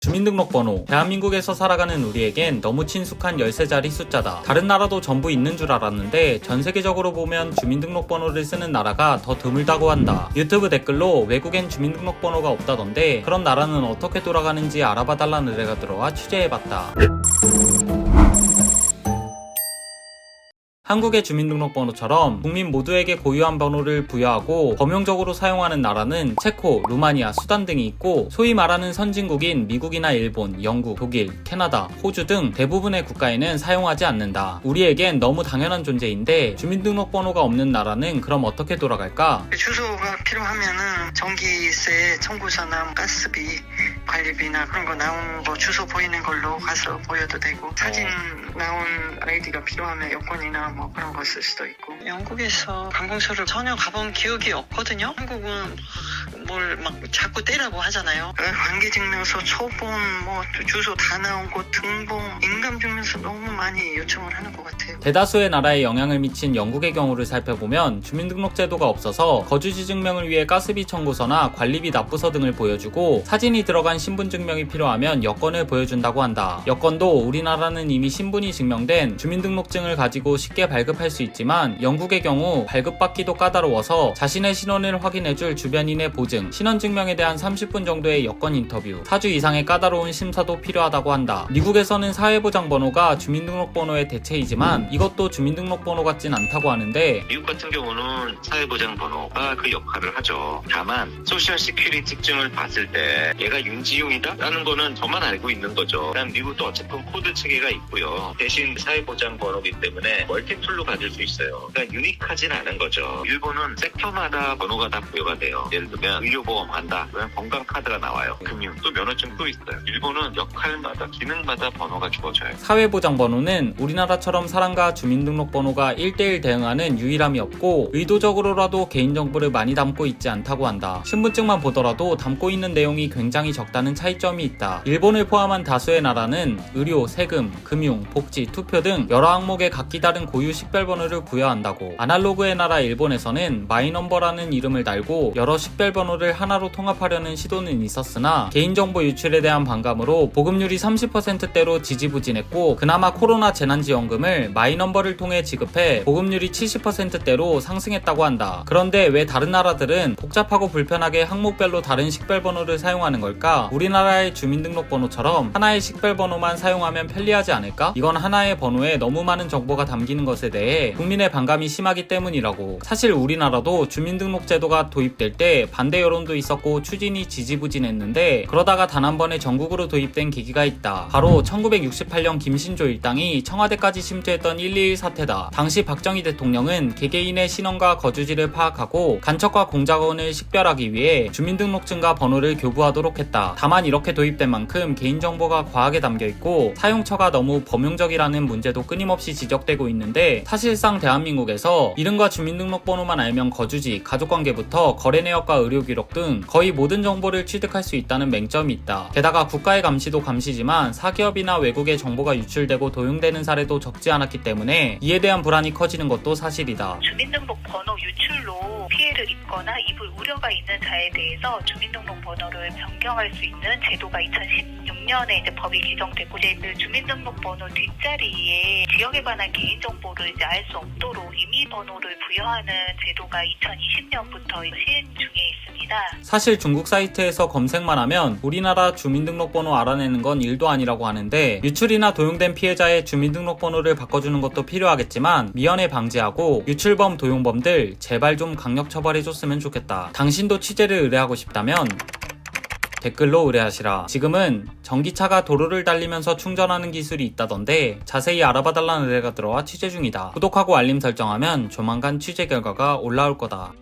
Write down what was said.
주민등록번호. 대한민국에서 살아가는 우리에겐 너무 친숙한 13자리 숫자다. 다른 나라도 전부 있는 줄 알았는데 전 세계적으로 보면 주민등록번호를 쓰는 나라가 더 드물다고 한다. 유튜브 댓글로 외국엔 주민등록번호가 없다던데 그런 나라는 어떻게 돌아가는지 알아봐달라는 의뢰가 들어와 취재해봤다. 한국의 주민등록번호처럼 국민 모두에게 고유한 번호를 부여하고 범용적으로 사용하는 나라는 체코, 루마니아, 수단 등이 있고 소위 말하는 선진국인 미국이나 일본, 영국, 독일, 캐나다, 호주 등 대부분의 국가에는 사용하지 않는다. 우리에겐 너무 당연한 존재인데 주민등록번호가 없는 나라는 그럼 어떻게 돌아갈까? 주소가 필요하면은 전기세 청구서나 가스비, 관리비나 그런 거 나온 거 주소 보이는 걸로 가서 보여도 되고 사진 나온 아이디가 필요하면 여권이나 뭐 그런 거 쓸 수도 있고. 영국에서 관공서를 전혀 가본 기억이 없거든요. 한국은 뭘 막 자꾸 떼라고 하잖아요. 관계증명서, 초본, 뭐 주소 다 나온 거, 등본, 인감증명서 너무 많이 요청을 하는 것 같아요. 대다수의 나라에 영향을 미친 영국의 경우를 살펴보면 주민등록제도가 없어서 거주지 증명을 위해 가스비 청구서나 관리비 납부서 등을 보여주고 사진이 들어간 신분증명이 필요하면 여권을 보여준다고 한다. 여권도 우리나라는 이미 신분이 증명된 주민등록증을 가지고 쉽게 발급할 수 있지만 영국의 경우 발급받기도 까다로워서 자신의 신원을 확인해줄 주변인의 보증, 신원증명에 대한 30분 정도의 여권 인터뷰, 4주 이상의 까다로운 심사도 필요하다고 한다. 미국에서는 사회보장번호가 주민등록번호의 대체이지만 이것도 주민등록번호 같진 않다고 하는데 미국 같은 경우는 사회보장번호가 그 역할을 하죠. 다만 소셜 시큐리티 특징을 봤을 때 얘가 윤지용이다? 라는 거는 저만 알고 있는 거죠. 난 미국도 어쨌든 코드 체계가 있고요. 대신 사회보장번호이기 때문에 멀티툴로 가질 수 있어요. 그러니까 유니크하진 않은 거죠. 일본은 섹터마다 번호가 다 부여가 돼요. 예를 들면 의료보험 한다. 그러면 건강카드가 나와요. 금융, 또 면허증도 있어요. 일본은 역할마다, 기능마다 번호가 주어져요. 사회보장번호는 우리나라처럼 사람과 주민등록번호가 1대1 대응하는 유일함이 없고 의도적으로라도 개인정보를 많이 담고 있지 않다고 한다. 신분증만 보더라도 담고 있는 내용이 굉장히 적다는 차이점이 있다. 일본을 포함한 다수의 나라는 의료, 세금, 금융, 복지, 투표 등 여러 항목에 각기 다른 고유 식별번호를 부여한다고. 아날로그의 나라 일본에서는 마이넘버라는 이름을 달고 여러 식별번호를 하나로 통합하려는 시도는 있었으나 개인정보 유출에 대한 반감으로 보급률이 30%대로 지지부진했고 그나마 코로나 재난지원금을 마이넘버를 통해 지급해 보급률이 70%대로 상승했다고 한다. 그런데 왜 다른 나라들은 복잡하고 불편하게 항목별로 다른 식별번호를 사용하는 걸까? 우리나라의 주민등록번호처럼 하나의 식별번호만 사용하면 편리하지 않을까? 이건 하나의 번호에 너무 많은 정보가 담기는 것에 대해 국민의 반감이 심하기 때문이라고. 사실 우리나라도 주민등록제도가 도입될 때 반대 여론도 있었고 추진이 지지부진했는데 그러다가 단 한 번에 전국으로 도입된 계기가 있다. 바로 1968년 김신조 일당이 청와대까지 침투했던 1.21 사태다. 당시 박정희 대통령은 개개인의 신원과 거주지를 파악하고 간첩과 공작원을 식별하기 위해 주민등록증과 번호를 교부하도록 했다. 다만 이렇게 도입된 만큼 개인정보가 과하게 담겨있고 사용처가 너무 범용적이라는 문제도 끊임없이 지적되고 있는데 사실상 대한민국에서 이름과 주민등록번호만 알면 거주지, 가족관계부터 거래 내역과 의료기록 등 거의 모든 정보를 취득할 수 있다는 맹점이 있다. 게다가 국가의 감시도 감시지만 사기업이나 외국의 정보가 유출되고 도용되는 사례도 적지 않았기 때문에 이에 대한 불안이 커지는 것도 사실이다. 주민등록번호 유출로 피해를 입거나 입을 우려가 있는 자에 대해서 주민등록번호를 변경할 수 있는 제도가 2016년에 이제 법이 개정됐고 이제 그 주민등록번호 뒷자리에 지역에 관한 개인정보를 이제 알 수 없도록 임의번호를 부여하는 제도가 2020년부터 시행 중에 있습니다. 사실 중국 사이트에서 검색만 하면 우리나라 주민등록번호 알아내는 건 일도 아니라고 하는데 유출이나 도용된 피해자의 주민등록번호를 바꿔주는 것도 필요하겠지만 미연에 방지하고 유출범, 도용범들 제발 좀 강력 처벌해줬으면 좋겠다. 당신도 취재를 의뢰하고 싶다면 댓글로 의뢰하시라. 지금은 전기차가 도로를 달리면서 충전하는 기술이 있다던데 자세히 알아봐달라는 의뢰가 들어와 취재 중이다. 구독하고 알림 설정하면 조만간 취재 결과가 올라올 거다.